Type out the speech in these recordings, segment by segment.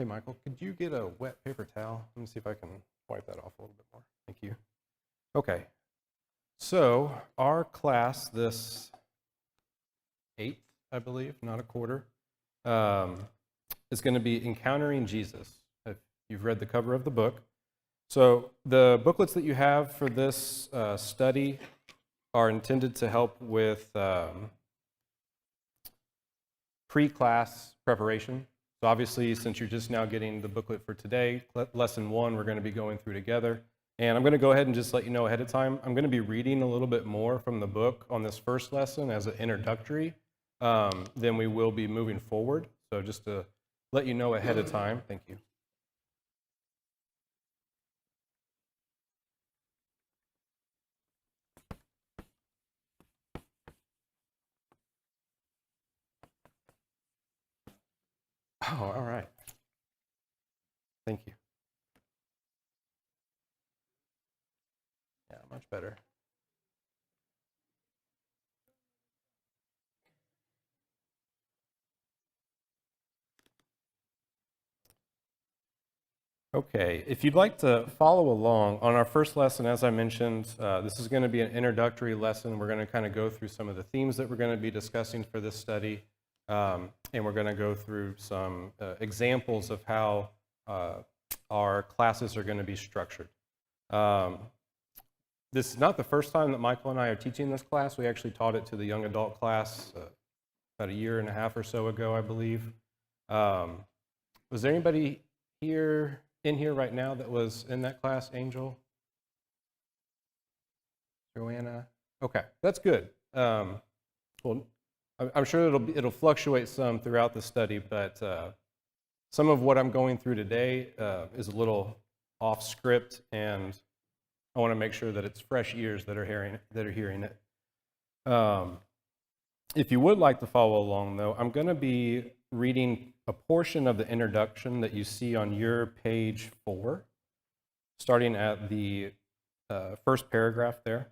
Hey, Michael, could you get a wet paper towel? Let me see if I can wipe that off a little bit more. Thank you. Okay. So our class, this eighth, I believe, not a quarter, is going to be Encountering Jesus. If you've read the cover of the book. So the booklets that you have for this study are intended to help with pre-class preparation. So obviously, since you're just now getting the booklet for today, lesson 1, we're going to be going through together. And I'm going to go ahead and just let you know ahead of time, I'm going to be reading a little bit more from the book on this first lesson as an introductory than we will be moving forward. So just to let you know ahead of time, thank you. Oh, all right. Thank you. Yeah, much better. Okay, if you'd like to follow along on our first lesson, as I mentioned, this is going to be an introductory lesson. We're going to kind of go through some of the themes that we're going to be discussing for this study, and we're going to go through some examples of how our classes are going to be structured. This is not the first time that Michael and I are teaching this class. We actually taught it to the young adult class about a year and a half or so ago, I believe. Was there anybody in here right now that was in that class, Angel? Joanna? Okay, that's good. Well, I'm sure it'll fluctuate some throughout the study, but some of what I'm going through today is a little off script, and I want to make sure that it's fresh ears that are hearing it. If you would like to follow along, though, I'm going to be reading a portion of the introduction that you see on your page 4, starting at the first paragraph there.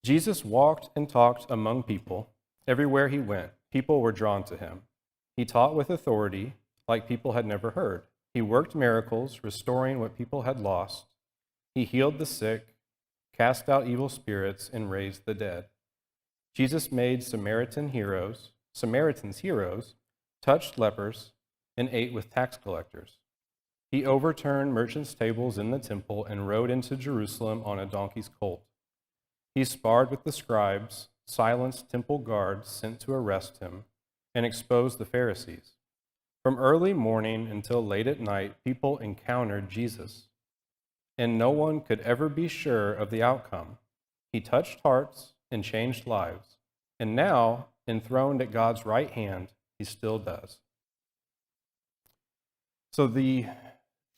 Jesus walked and talked among people. Everywhere he went, people were drawn to him. He taught with authority, like people had never heard. He worked miracles, restoring what people had lost. He healed the sick, cast out evil spirits, and raised the dead. Jesus made Samaritans heroes, touched lepers, and ate with tax collectors. He overturned merchants' tables in the temple and rode into Jerusalem on a donkey's colt. He sparred with the scribes, silenced temple guards sent to arrest him, and exposed the Pharisees. From early morning until late at night, people encountered Jesus, and no one could ever be sure of the outcome. He touched hearts and changed lives, and now, enthroned at God's right hand, he still does. So the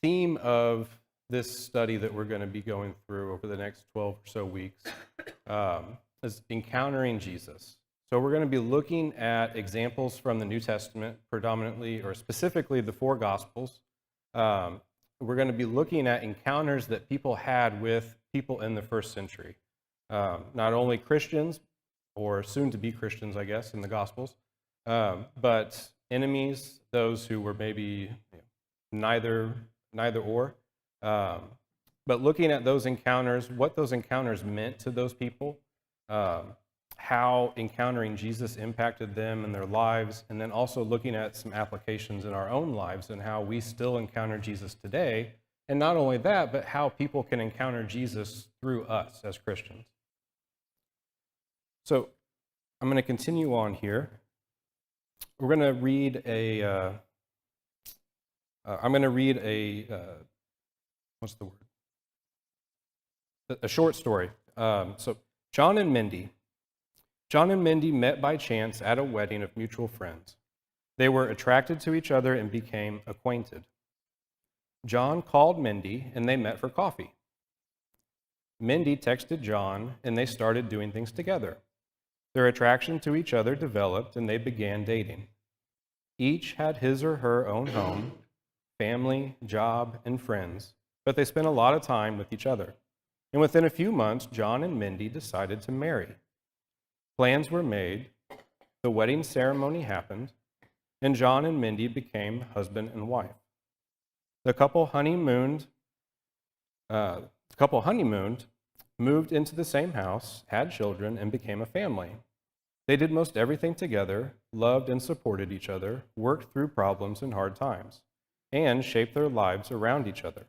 theme of this study that we're going to be going through over the next 12 or so weeks is encountering Jesus. So we're going to be looking at examples from the New Testament, predominantly or specifically the 4 Gospels. We're going to be looking at encounters that people had with people in the first century. Not only Christians, or soon-to-be Christians, I guess, in the Gospels, but enemies, those who were maybe neither or. But looking at those encounters, what those encounters meant to those people, how encountering Jesus impacted them and their lives, and then also looking at some applications in our own lives and how we still encounter Jesus today. And not only that, but how people can encounter Jesus through us as Christians. So I'm going to continue on here. We're going to read a short story. So John and Mindy met by chance at a wedding of mutual friends. They were attracted to each other and became acquainted. John called Mindy and they met for coffee. Mindy texted John and they started doing things together. Their attraction to each other developed and they began dating. Each had his or her own home, family, job, and friends, but they spent a lot of time with each other. And within a few months, John and Mindy decided to marry. Plans were made, the wedding ceremony happened, and John and Mindy became husband and wife. The couple honeymooned, moved into the same house, had children, and became a family. They did most everything together, loved and supported each other, worked through problems and hard times, and shaped their lives around each other.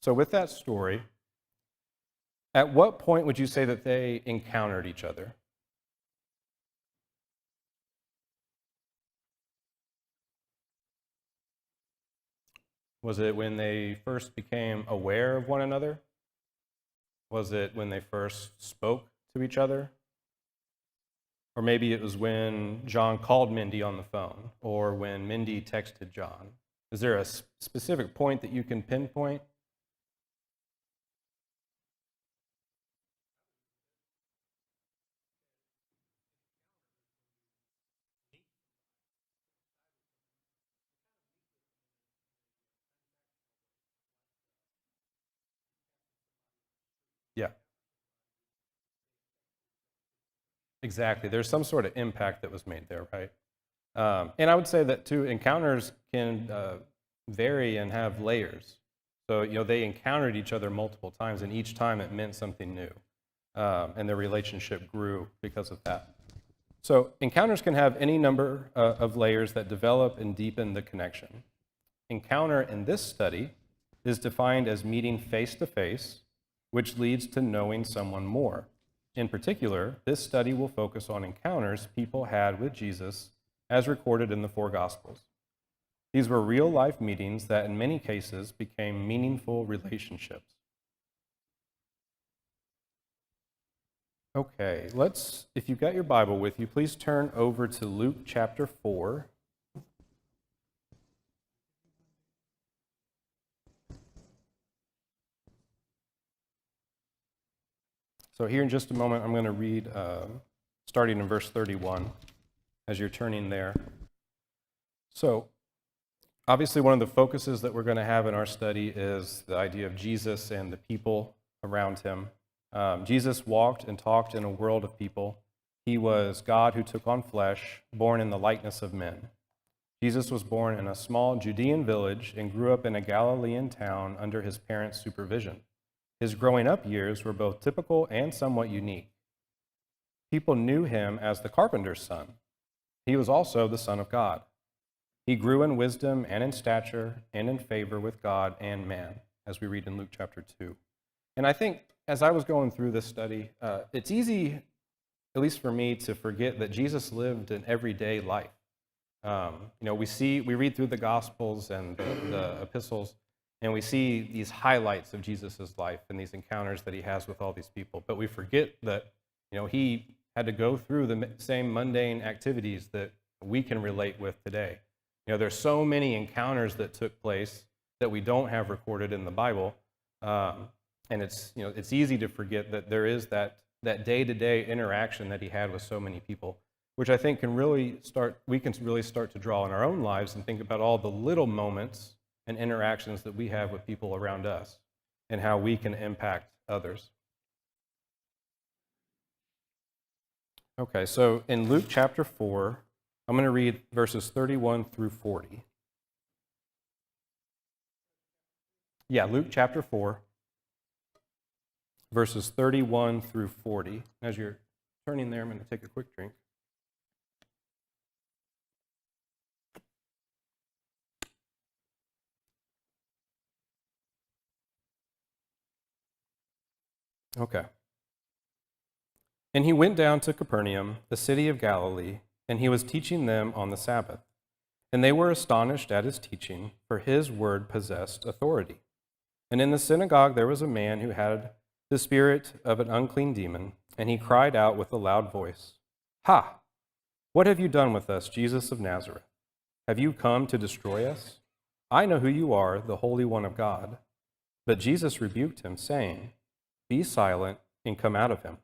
So with that story, at what point would you say that they encountered each other? Was it when they first became aware of one another? Was it when they first spoke to each other? Or maybe it was when John called Mindy on the phone, or when Mindy texted John. Is there a specific point that you can pinpoint? Yeah, exactly. There's some sort of impact that was made there, right? And I would say that too, encounters can vary and have layers. So, they encountered each other multiple times, and each time it meant something new. And their relationship grew because of that. So, encounters can have any number of layers that develop and deepen the connection. Encounter in this study is defined as meeting face to face, which leads to knowing someone more. In particular, this study will focus on encounters people had with Jesus as recorded in the four Gospels. These were real-life meetings that in many cases became meaningful relationships. Okay, if you've got your Bible with you, please turn over to Luke chapter 4. So here in just a moment, I'm going to read starting in verse 31 as you're turning there. So obviously one of the focuses that we're going to have in our study is the idea of Jesus and the people around him. Jesus walked and talked in a world of people. He was God who took on flesh, born in the likeness of men. Jesus was born in a small Judean village and grew up in a Galilean town under his parents' supervision. His growing up years were both typical and somewhat unique. People knew him as the carpenter's son. He was also the Son of God. He grew in wisdom and in stature and in favor with God and man, as we read in Luke chapter 2. And I think as I was going through this study, it's easy, at least for me, to forget that Jesus lived an everyday life. We read through the Gospels and the epistles, and we see these highlights of Jesus' life and these encounters that he has with all these people. But we forget that, he had to go through the same mundane activities that we can relate with today. There's so many encounters that took place that we don't have recorded in the Bible. And it's easy to forget that there is that day-to-day interaction that he had with so many people, which I think we can really start to draw in our own lives and think about all the little moments and interactions that we have with people around us and how we can impact others. Okay, so in Luke chapter 4, I'm going to read verses 31 through 40. Yeah, Luke chapter 4, verses 31 through 40. As you're turning there, I'm going to take a quick drink. Okay. And he went down to Capernaum, the city of Galilee, and he was teaching them on the Sabbath. And they were astonished at his teaching, for his word possessed authority. And in the synagogue there was a man who had the spirit of an unclean demon, and he cried out with a loud voice, "Ha! What have you done with us, Jesus of Nazareth? Have you come to destroy us? I know who you are, the Holy One of God." But Jesus rebuked him, saying, "Be silent and come out of him."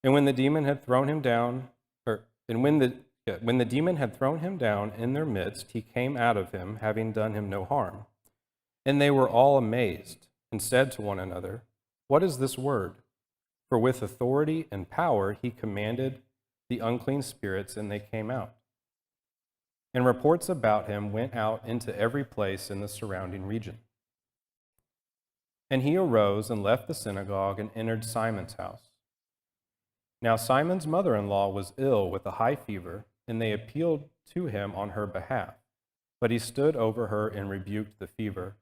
And when the demon had thrown him down, when the demon had thrown him down in their midst, he came out of him, having done him no harm. And they were all amazed, and said to one another, "What is this word?" For with authority and power he commanded the unclean spirits, and they came out. and reports about him went out into every place in the surrounding region. And he arose and left the synagogue and entered Simon's house. Now Simon's mother-in-law was ill with a high fever, and they appealed to him on her behalf. But he stood over her and rebuked the fever,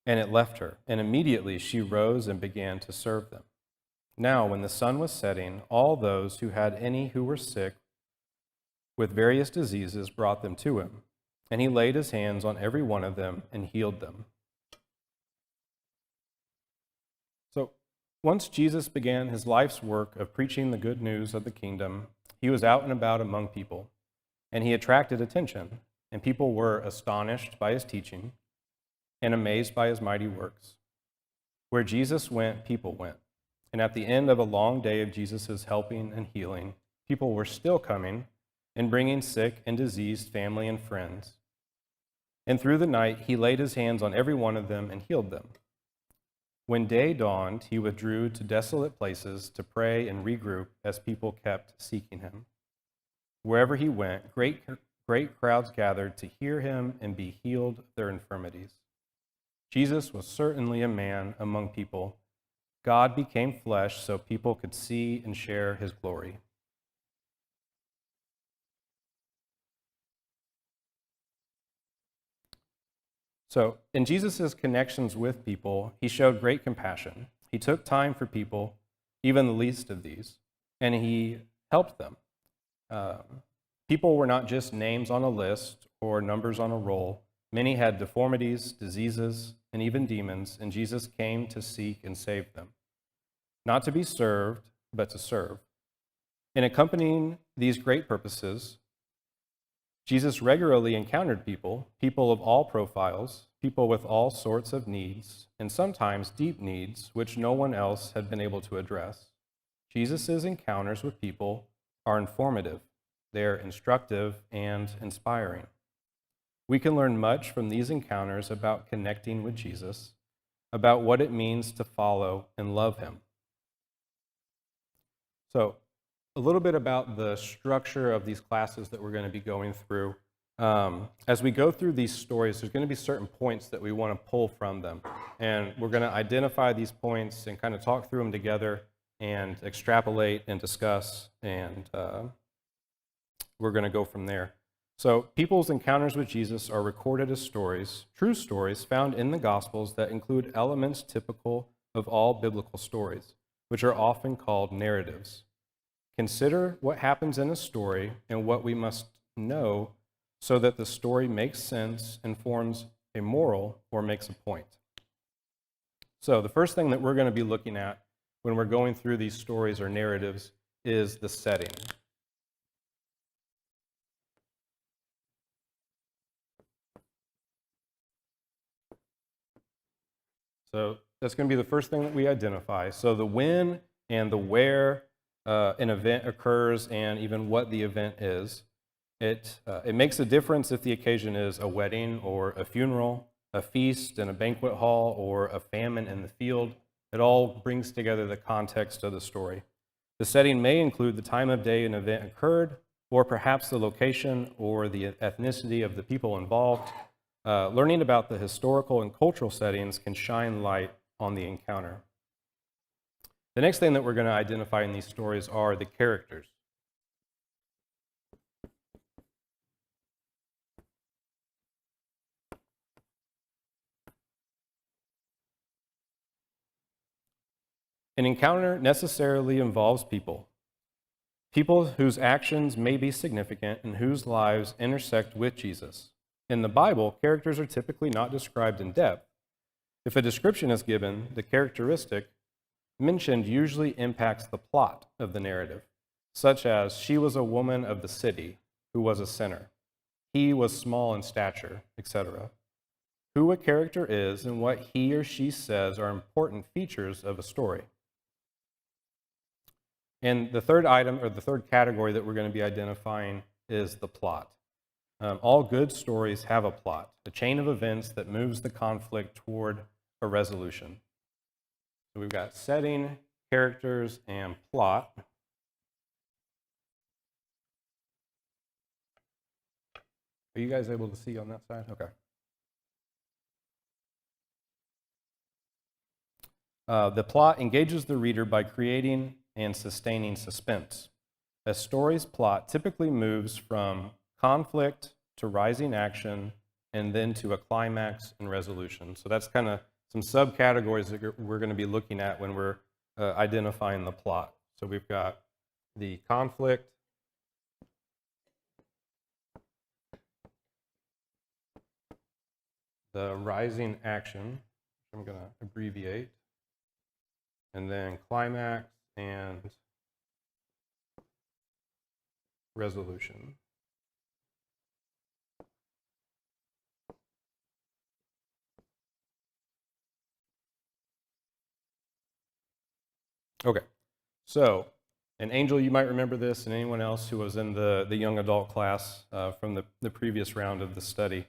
and it left her. And immediately she rose and began to serve them. Now when the sun was setting, all those who had any who were sick with various diseases brought them to him. And he laid his hands on every one of them and healed them. So once Jesus began his life's work of preaching the good news of the kingdom, he was out and about among people, and he attracted attention, and people were astonished by his teaching and amazed by his mighty works. Where Jesus went, people went. And at the end of a long day of Jesus' helping and healing, people were still coming and bringing sick and diseased family and friends. And through the night, he laid his hands on every one of them and healed them. When day dawned, he withdrew to desolate places to pray and regroup as people kept seeking him. Wherever he went, great crowds gathered to hear him and be healed of their infirmities. Jesus was certainly a man among people. God became flesh so people could see and share his glory. So, in Jesus' connections with people, he showed great compassion. He took time for people, even the least of these, and he helped them. People were not just names on a list or numbers on a roll. Many had deformities, diseases, and even demons, and Jesus came to seek and save them. Not to be served, but to serve. In accompanying these great purposes, Jesus regularly encountered people of all profiles, people with all sorts of needs, and sometimes deep needs which no one else had been able to address. Jesus' encounters with people are informative, they're instructive and inspiring. We can learn much from these encounters about connecting with Jesus, about what it means to follow and love him. So, a little bit about the structure of these classes that we're going to be going through. As we go through these stories, there's going to be certain points that we want to pull from them. And we're going to identify these points and kind of talk through them together and extrapolate and discuss, and we're going to go from there. So, people's encounters with Jesus are recorded as stories, true stories found in the Gospels that include elements typical of all biblical stories, which are often called narratives. Consider what happens in a story and what we must know so that the story makes sense and forms a moral or makes a point. So the first thing that we're going to be looking at when we're going through these stories or narratives is the setting. So that's going to be the first thing that we identify. So the when and the where an event occurs and even what the event is. It makes a difference if the occasion is a wedding or a funeral, a feast in a banquet hall, or a famine in the field. It all brings together the context of the story. The setting may include the time of day an event occurred, or perhaps the location or the ethnicity of the people involved. Learning about the historical and cultural settings can shine light on the encounter. The next thing that we're going to identify in these stories are the characters. An encounter necessarily involves people whose actions may be significant and whose lives intersect with Jesus. In the Bible, characters are typically not described in depth. If a description is given, the characteristic mentioned usually impacts the plot of the narrative, such as she was a woman of the city who was a sinner, he was small in stature, etc. Who a character is and what he or she says are important features of a story. And the third item, or the third category that we're going to be identifying, is the plot. All good stories have a plot, a chain of events that moves the conflict toward a resolution. So we've got setting, characters, and plot. Are you guys able to see on that side? Okay. The plot engages the reader by creating and sustaining suspense. A story's plot typically moves from conflict to rising action and then to a climax and resolution. So that's kind of some subcategories that we're going to be looking at when we're identifying the plot. So we've got the conflict, the rising action, which I'm going to abbreviate, and then climax and resolution. Okay, so, and Angel, you might remember this, and anyone else who was in the young adult class from the previous round of the study.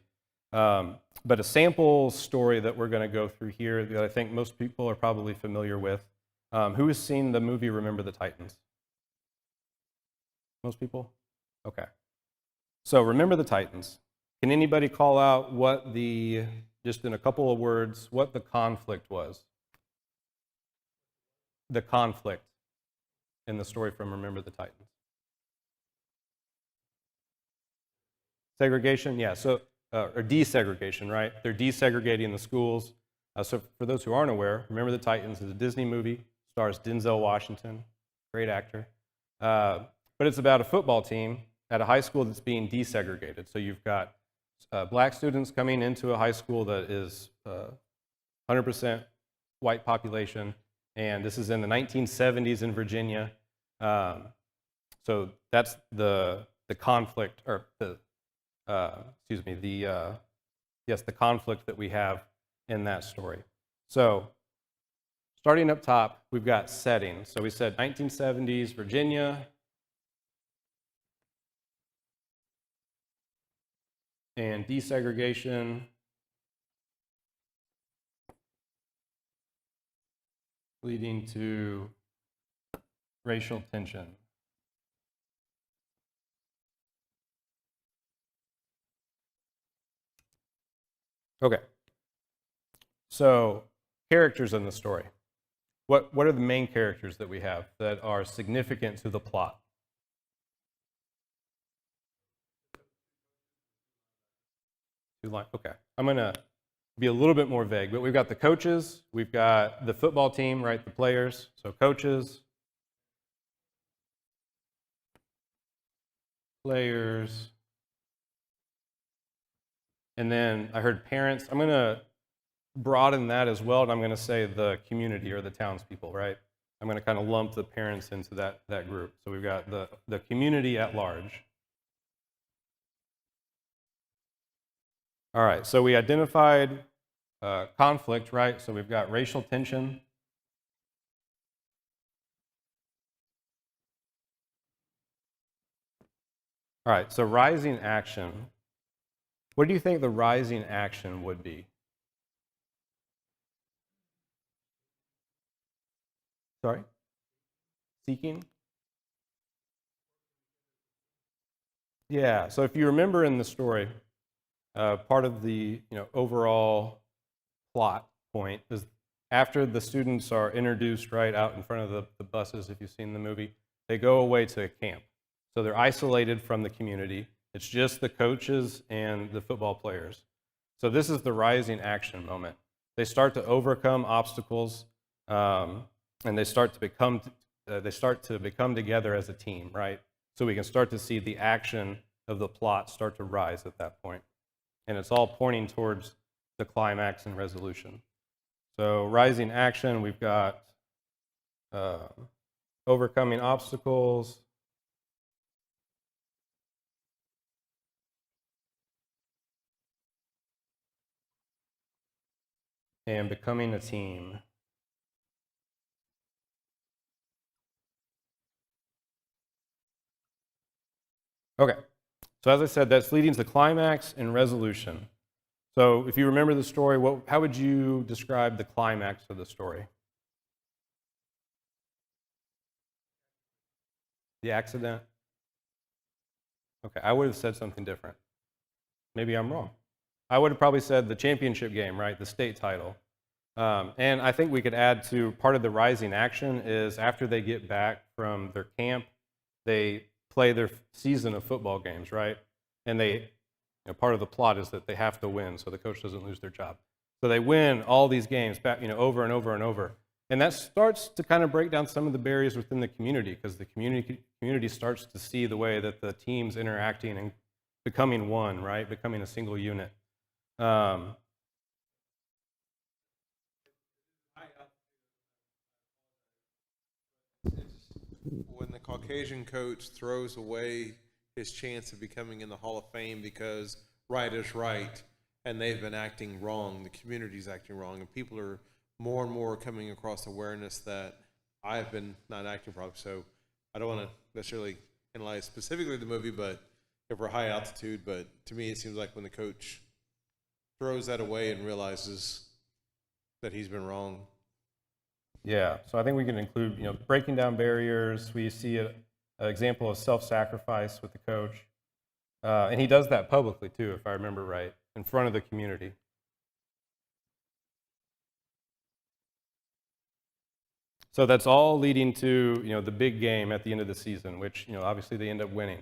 But a sample story that we're going to go through here that I think most people are probably familiar with. Who has seen the movie Remember the Titans? Most people? Okay. So Remember the Titans. Can anybody call out what just in a couple of words, what the conflict was? The conflict in the story from Remember the Titans. Segregation, yeah, so, or desegregation, right? They're desegregating the schools. So for those who aren't aware, Remember the Titans is a Disney movie, stars Denzel Washington, great actor. But it's about a football team at a high school that's being desegregated. So you've got black students coming into a high school that is 100% white population, and this is in the 1970s in Virginia. So that's the conflict, or the the conflict that we have in that story. So starting up top, we've got setting. So we said 1970s Virginia, and desegregation, leading to racial tension. Okay. So characters in the story. What are the main characters that we have that are significant to the plot? Okay. I'm going to be a little bit more vague, but we've got the coaches, we've got the football team, right, the players. So coaches, players, and then I heard parents. I'm going to broaden that as well, and I'm going to say the community or the townspeople, right? I'm going to kind of lump the parents into that group. So we've got the community at large. All right, so we identified conflict, right? So we've got racial tension. All right, so rising action. What do you think the rising action would be? Sorry? Seeking? Yeah, so if you remember in the story, part of the overall plot point is after the students are introduced right out in front of the buses, if you've seen the movie, they go away to a camp. So they're isolated from the community. It's just the coaches and the football players. So this is the rising action moment. They start to overcome obstacles, and they start to become together as a team, right? So we can start to see the action of the plot start to rise at that point. And it's all pointing towards the climax and resolution. So rising action, we've got overcoming obstacles, and becoming a team. Okay, so as I said, that's leading to climax and resolution. So if you remember the story, how would you describe the climax of the story? The accident? Okay, I would have said something different. Maybe I'm wrong. I would have probably said the championship game, right? The state title. And I think we could add to part of the rising action is after they get back from their camp, they play their season of football games, right? And part of the plot is that they have to win so the coach doesn't lose their job. So they win all these games back, over and over and over. And that starts to kind of break down some of the barriers within the community because the community starts to see the way that the team's interacting and becoming one, right? Becoming a single unit. When the Caucasian coach throws away his chance of becoming in the Hall of Fame because right is right and they've been acting wrong, the community's acting wrong, and people are more and more coming across awareness that I have been not acting properly. So I don't want to necessarily analyze specifically the movie, but if we're high altitude, but to me it seems like when the coach throws that away and realizes that he's been wrong. Yeah, so I think we can include, breaking down barriers. We see an example of self-sacrifice with the coach. And he does that publicly too, if I remember right, in front of the community. So that's all leading to, the big game at the end of the season, which, obviously they end up winning.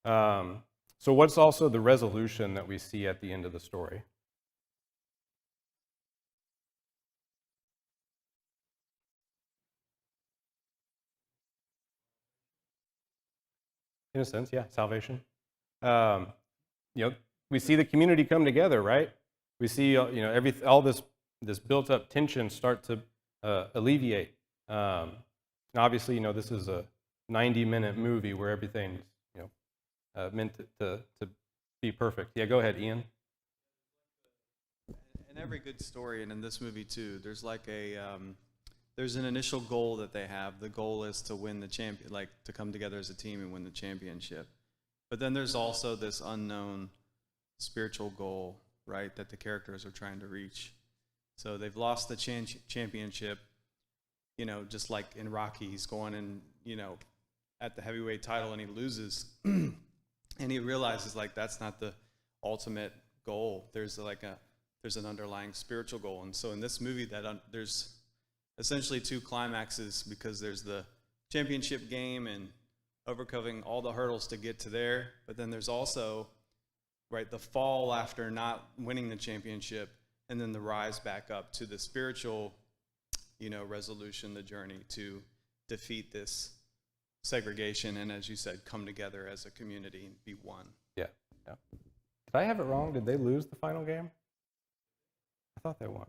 So what's also the resolution that we see at the end of the story? In a sense, yeah, salvation. We see the community come together, right? We see, all this built-up tension start to alleviate. Obviously, this is a 90-minute movie where everything's, meant to be perfect. Yeah, go ahead, Ian. In every good story, and in this movie too, there's like there's an initial goal that they have. The goal is to win the champion, like to come together as a team and win the championship. But then there's also this unknown spiritual goal, right, that the characters are trying to reach. So they've lost the championship, just like in Rocky, he's going in, at the heavyweight title and he loses. And he realizes like that's not the ultimate goal. There's an underlying spiritual goal. And so in this movie there's essentially two climaxes because there's the championship game and overcoming all the hurdles to get to there. But then there's also, right, the fall after not winning the championship and then the rise back up to the spiritual, resolution, the journey to defeat this segregation and, as you said, come together as a community and be one. Yeah. Did I have it wrong? Did they lose the final game? I thought they won.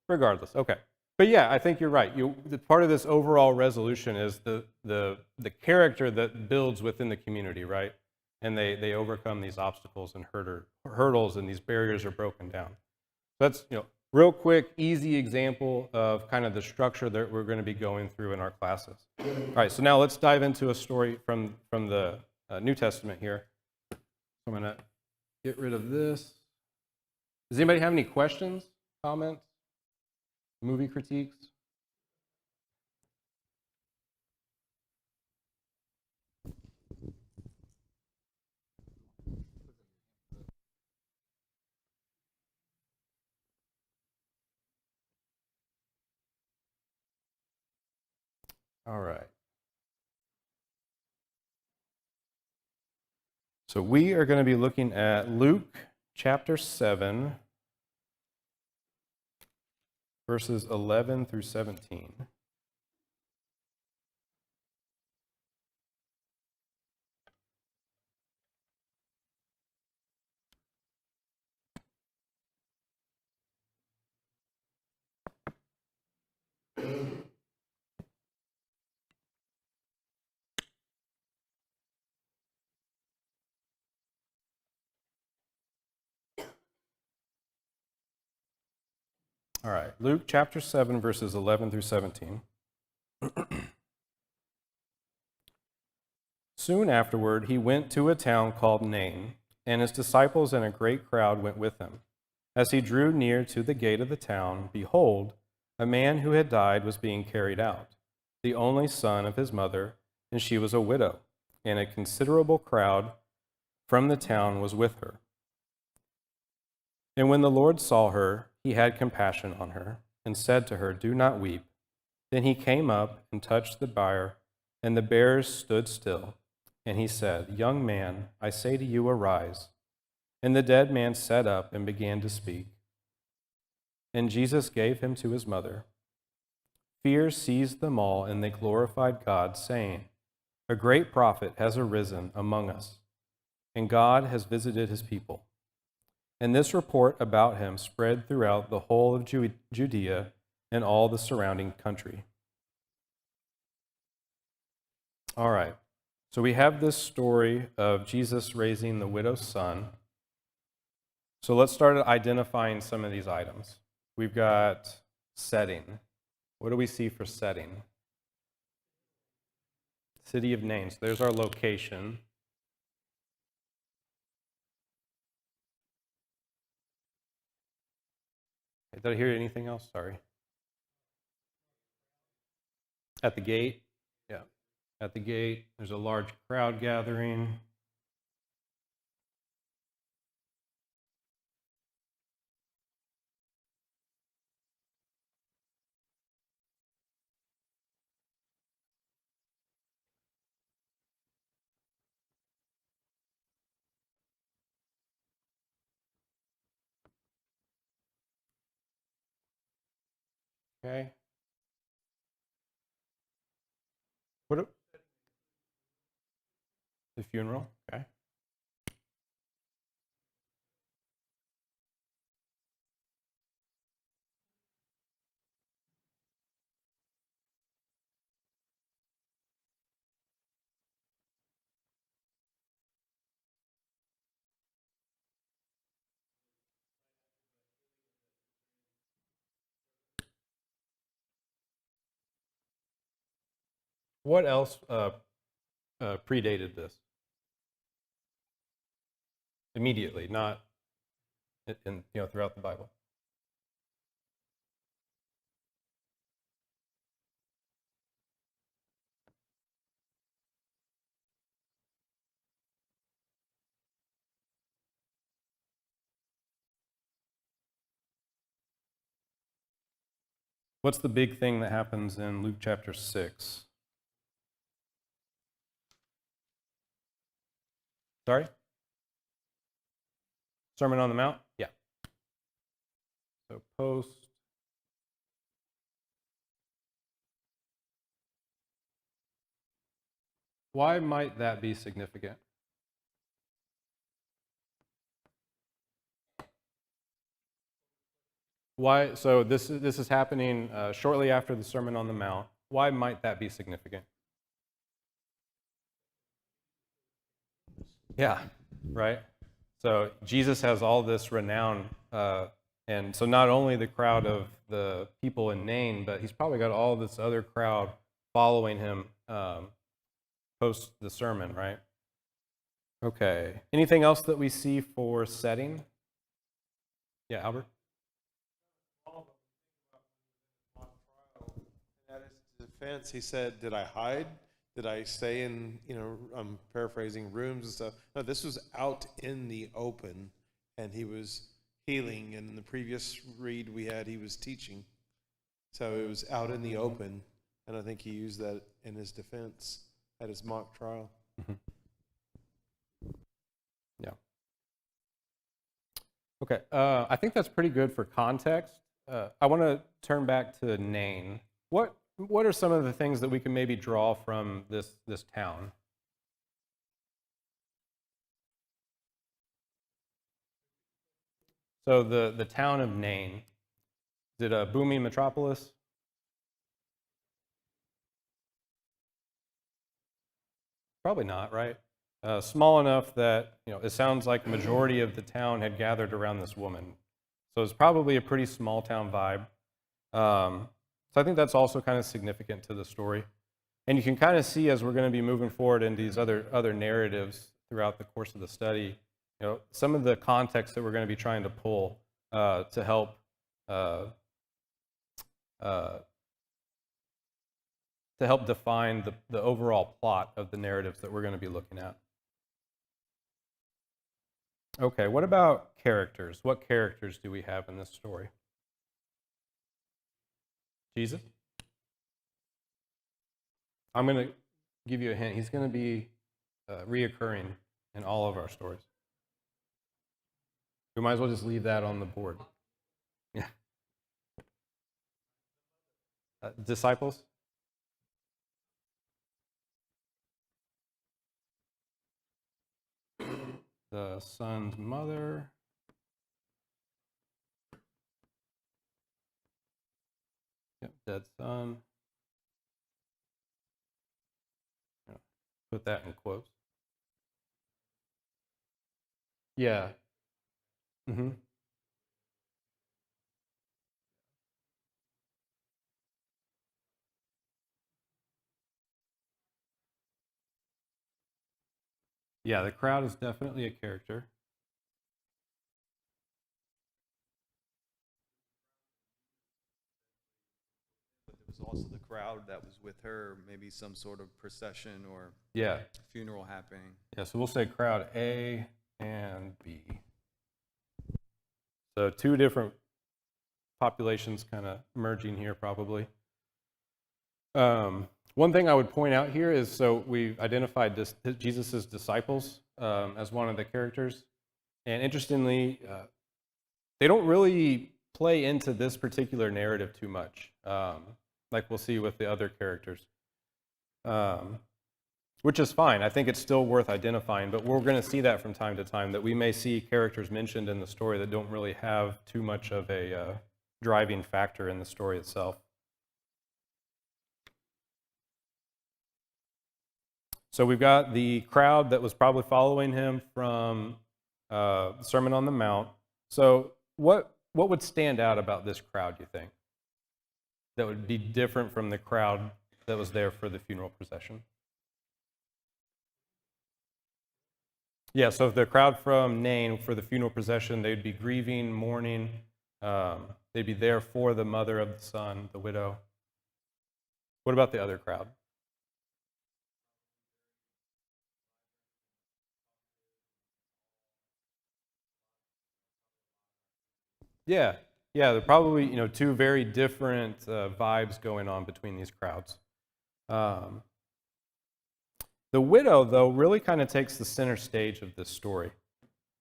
Regardless, okay. But yeah, I think you're right. The part of this overall resolution is the character that builds within the community, right? And they overcome these obstacles and hurdles, and these barriers are broken down. So that's real quick, easy example of kind of the structure that we're going to be going through in our classes. All right, so now let's dive into a story from the New Testament here. I'm going to get rid of this. Does anybody have any questions, comments, movie critiques? All right. So we are going to be looking at Luke chapter 7, verses 11 through 17. All right, Luke chapter 7, verses 11 through 17. Soon afterward, he went to a town called Nain, and his disciples and a great crowd went with him. As he drew near to the gate of the town, behold, a man who had died was being carried out, the only son of his mother, and she was a widow, and a considerable crowd from the town was with her. And when the Lord saw her, he had compassion on her, and said to her, "Do not weep." Then he came up and touched the bier, and the bearers stood still. And he said, "Young man, I say to you, arise." And the dead man sat up and began to speak. And Jesus gave him to his mother. Fear seized them all, and they glorified God, saying, "A great prophet has arisen among us, and God has visited his people." And this report about him spread throughout the whole of Judea and all the surrounding country. All right, so we have this story of Jesus raising the widow's son. So let's start identifying some of these items. We've got setting. What do we see for setting? City of Nain. So there's our location. Did I hear anything else? Sorry. At the gate? Yeah. At the gate, there's a large crowd gathering. Okay. The funeral? Okay. What else predated this? Immediately, not throughout the Bible. What's the big thing that happens in Luke chapter 6? Sorry? Sermon on the Mount? Yeah. So post. Why might that be significant? Why? So this is happening shortly after the Sermon on the Mount. Why might that be significant? Yeah, right. So Jesus has all this renown, and so not only the crowd of the people in Nain, but he's probably got all this other crowd following him post the sermon, right? Okay. Anything else that we see for setting? Yeah, Albert? At his defense, he said, "Did I hide? Did I stay in, I'm paraphrasing, rooms and stuff?" No, this was out in the open, and he was healing. And in the previous read we had, he was teaching. So it was out in the open, and I think he used that in his defense at his mock trial. Mm-hmm. Yeah. Okay. I think that's pretty good for context. I want to turn back to Nain. What are some of the things that we can maybe draw from this town? So the town of Nain, is it a booming metropolis? Probably not, right? Small enough that it sounds like the majority of the town had gathered around this woman. So it's probably a pretty small town vibe. So I think that's also kind of significant to the story. And you can kind of see as we're going to be moving forward in these other narratives throughout the course of the study, some of the context that we're going to be trying to pull to help define the overall plot of the narratives that we're going to be looking at. Okay, what about characters? What characters do we have in this story? Jesus? I'm going to give you a hint. He's going to be reoccurring in all of our stories. We might as well just leave that on the board. Yeah. Disciples? The son's mother. Yep, dead son. Yeah, put that in quotes. Yeah. hmm Yeah, the crowd is definitely a character. But there was also the crowd that was with her, maybe some sort of procession or Yeah. funeral happening. Yeah, so we'll say crowd A and B. So two different populations kind of merging here probably. One thing I would point out here is, so we've identified Jesus' disciples as one of the characters. And interestingly, they don't really play into this particular narrative too much, like we'll see with the other characters, which is fine. I think it's still worth identifying, but we're going to see that from time to time, that we may see characters mentioned in the story that don't really have too much of a driving factor in the story itself. So we've got the crowd that was probably following him from the Sermon on the Mount. So what would stand out about this crowd, you think, that would be different from the crowd that was there for the funeral procession? Yeah, so if the crowd from Nain for the funeral procession, they'd be grieving, mourning. They'd be there for the mother of the son, the widow. What about the other crowd? Yeah, yeah, they're probably, two very different vibes going on between these crowds. Um, the widow, though, really kind of takes the center stage of this story.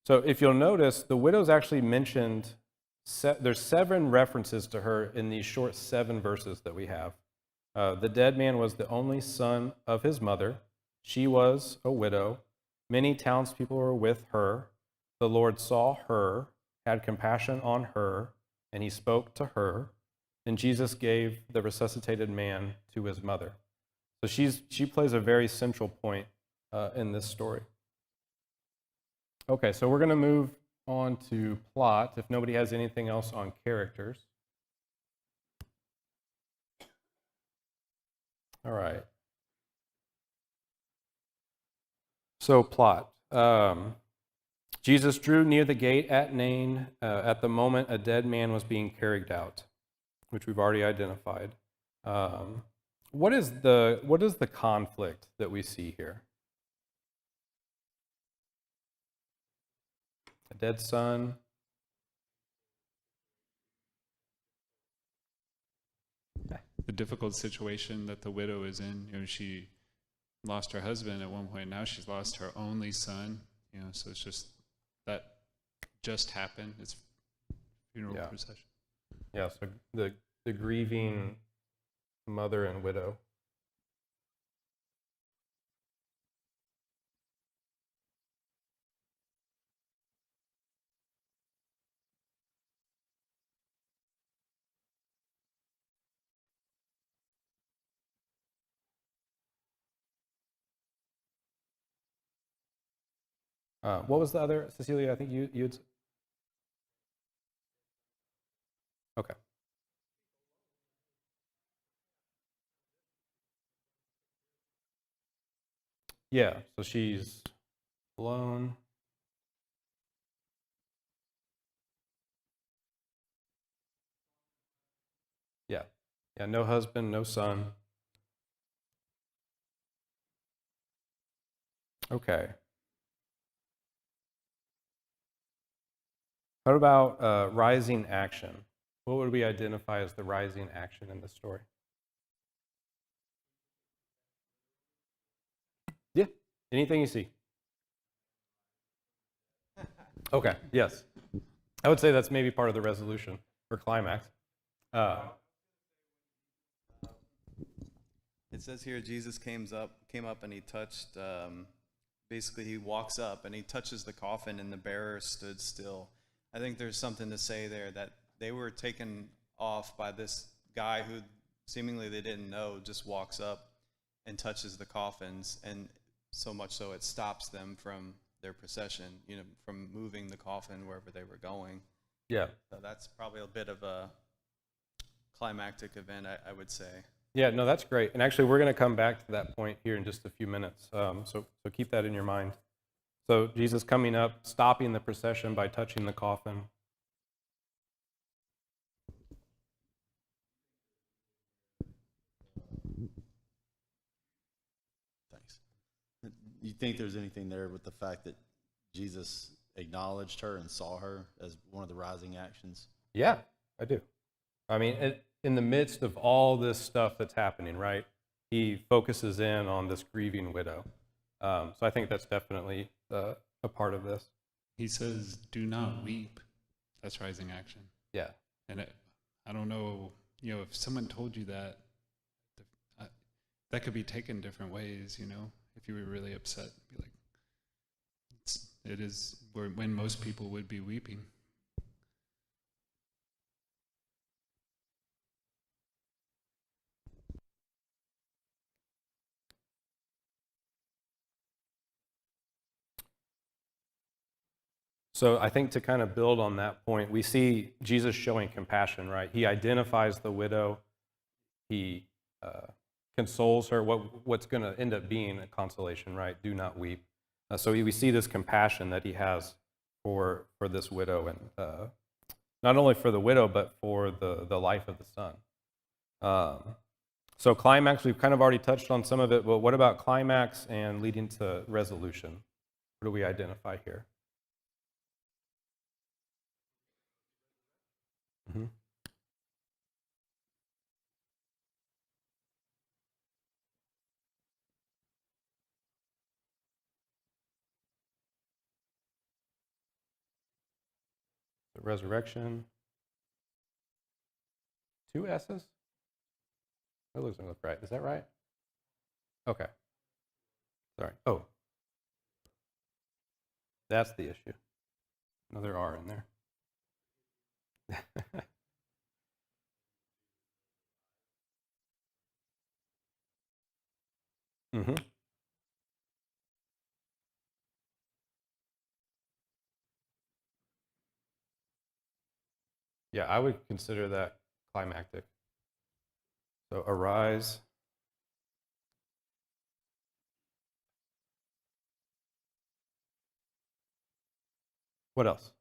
So if you'll notice, the widow's actually mentioned, there's 7 references to her in these short 7 verses that we have. The dead man was the only son of his mother. She was a widow. Many townspeople were with her. The Lord saw her, had compassion on her, and he spoke to her. Then Jesus gave the resuscitated man to his mother. So she plays a very central point in this story. Okay, so we're going to move on to plot, if nobody has anything else on characters. All right. So plot. Jesus drew near the gate at Nain at the moment a dead man was being carried out, which we've already identified. What is the conflict that we see here? A dead son. The difficult situation that the widow is in. She lost her husband at one point. Now she's lost her only son. So it's just that just happened. It's funeral procession. Yeah. So the grieving mother and widow. What was the other, Cecilia? I think you'd. Okay. Yeah. So she's alone. Yeah. Yeah. No husband, no son. Okay. What about rising action? What would we identify as the rising action in the story? Yeah, anything you see. Okay, yes. I would say that's maybe part of the resolution or climax. It says here Jesus came up and he touched, basically he walks up and he touches the coffin and the bearer stood still. I think there's something to say there that they were taken off by this guy who seemingly they didn't know, just walks up and touches the coffins, and so much so it stops them from their procession, from moving the coffin wherever they were going. Yeah. So that's probably a bit of a climactic event, I would say. Yeah, no, that's great. And actually, we're going to come back to that point here in just a few minutes. So keep that in your mind. So Jesus coming up, stopping the procession by touching the coffin. Thanks. You think there's anything there with the fact that Jesus acknowledged her and saw her as one of the rising actions? Yeah, I do. I mean, in the midst of all this stuff that's happening, right, he focuses in on this grieving widow. So I think that's definitely a part of this. He says, "Do not weep." That's rising action. Yeah. And I don't know, if someone told you that, that could be taken different ways, if you were really upset, be like, it is when most people would be weeping. So I think to kind of build on that point, we see Jesus showing compassion, right? He identifies the widow. He consoles her, what's going to end up being a consolation, right? Do not weep. So we see this compassion that he has for this widow, and not only for the widow, but for the life of the son. So climax, we've kind of already touched on some of it, but what about climax and leading to resolution? What do we identify here? Mm-hmm. The resurrection. 2 S's? That doesn't look right. Is that right? Okay. Sorry. Oh. That's the issue. Another R in there. Mm-hmm. Yeah, I would consider that climactic. So arise. What else?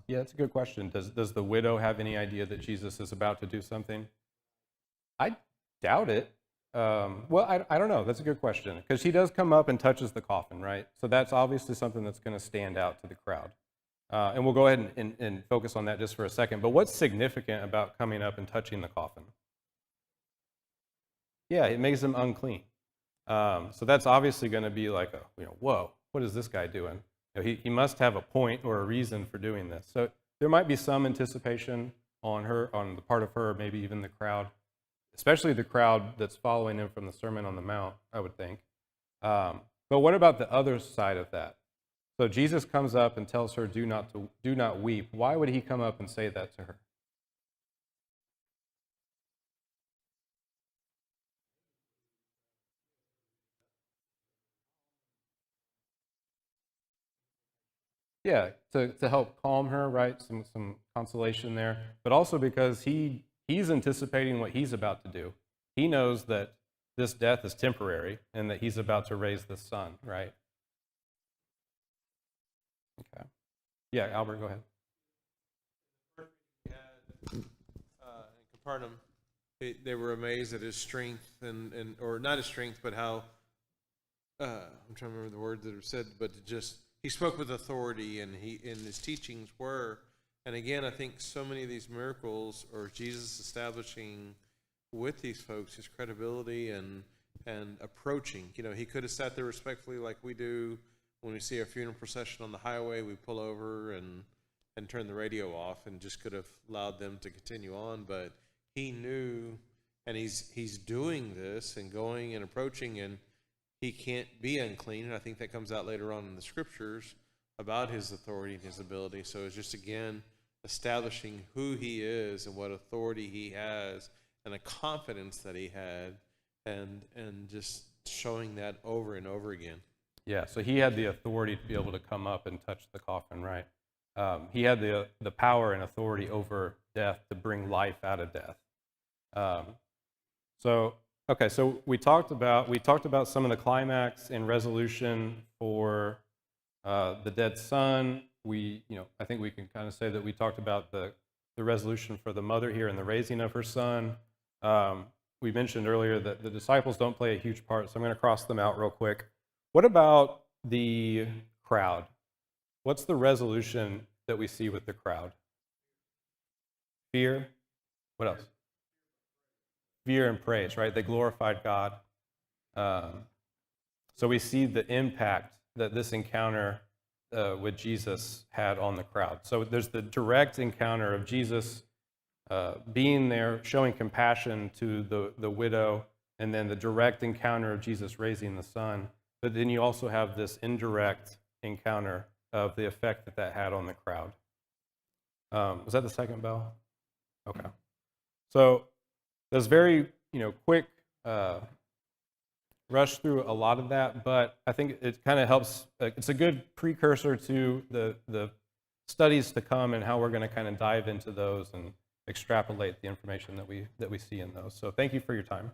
Yeah, that's a good question. Does the widow have any idea that Jesus is about to do something? I doubt it. Well, I don't know. That's a good question. Because he does come up and touches the coffin, right? So that's obviously something that's going to stand out to the crowd. And we'll go ahead and focus on that just for a second. But what's significant about coming up and touching the coffin? Yeah, it makes them unclean. So that's obviously going to be like, whoa, what is this guy doing? He must have a point or a reason for doing this. So there might be some anticipation on the part of her, maybe even the crowd, especially the crowd that's following him from the Sermon on the Mount, I would think. But what about the other side of that? So Jesus comes up and tells her, do not weep. Why would he come up and say that to her? Yeah, to help calm her, right? Some consolation there, but also because he's anticipating what he's about to do. He knows that this death is temporary and that he's about to raise the son, right? Okay. Yeah, Albert, go ahead. In Capernaum, they were amazed at his strength or not his strength, but how I'm trying to remember the words that are said, but he spoke with authority, and his teachings were. And again, I think so many of these miracles are Jesus establishing with these folks his credibility and approaching. You know, he could have sat there respectfully like we do when we see a funeral procession on the highway. We pull over and turn the radio off and just could have allowed them to continue on. But he knew, and he's doing this and going and approaching, and he can't be unclean. And I think that comes out later on in the scriptures about his authority and his ability. So it's just, again, establishing who he is and what authority he has and the confidence that he had, and just showing that over and over again. Yeah, so he had the authority to be able to come up and touch the coffin, right? He had the power and authority over death to bring life out of death. So we talked about some of the climax and resolution for the dead son. I think we can kind of say that we talked about the resolution for the mother here and the raising of her son. We mentioned earlier that the disciples don't play a huge part, so I'm going to cross them out real quick. What about the crowd? What's the resolution that we see with the crowd? Fear? What else? Fear and praise, right? They glorified God. So we see the impact that this encounter with Jesus had on the crowd. So there's the direct encounter of Jesus being there, showing compassion to the widow, and then the direct encounter of Jesus raising the son. But then you also have this indirect encounter of the effect that had on the crowd. Was that the second bell? Okay. So there's very quick rush through a lot of that, but I think it kind of helps. It's a good precursor to the studies to come and how we're going to kind of dive into those and extrapolate the information that we see in those. So thank you for your time.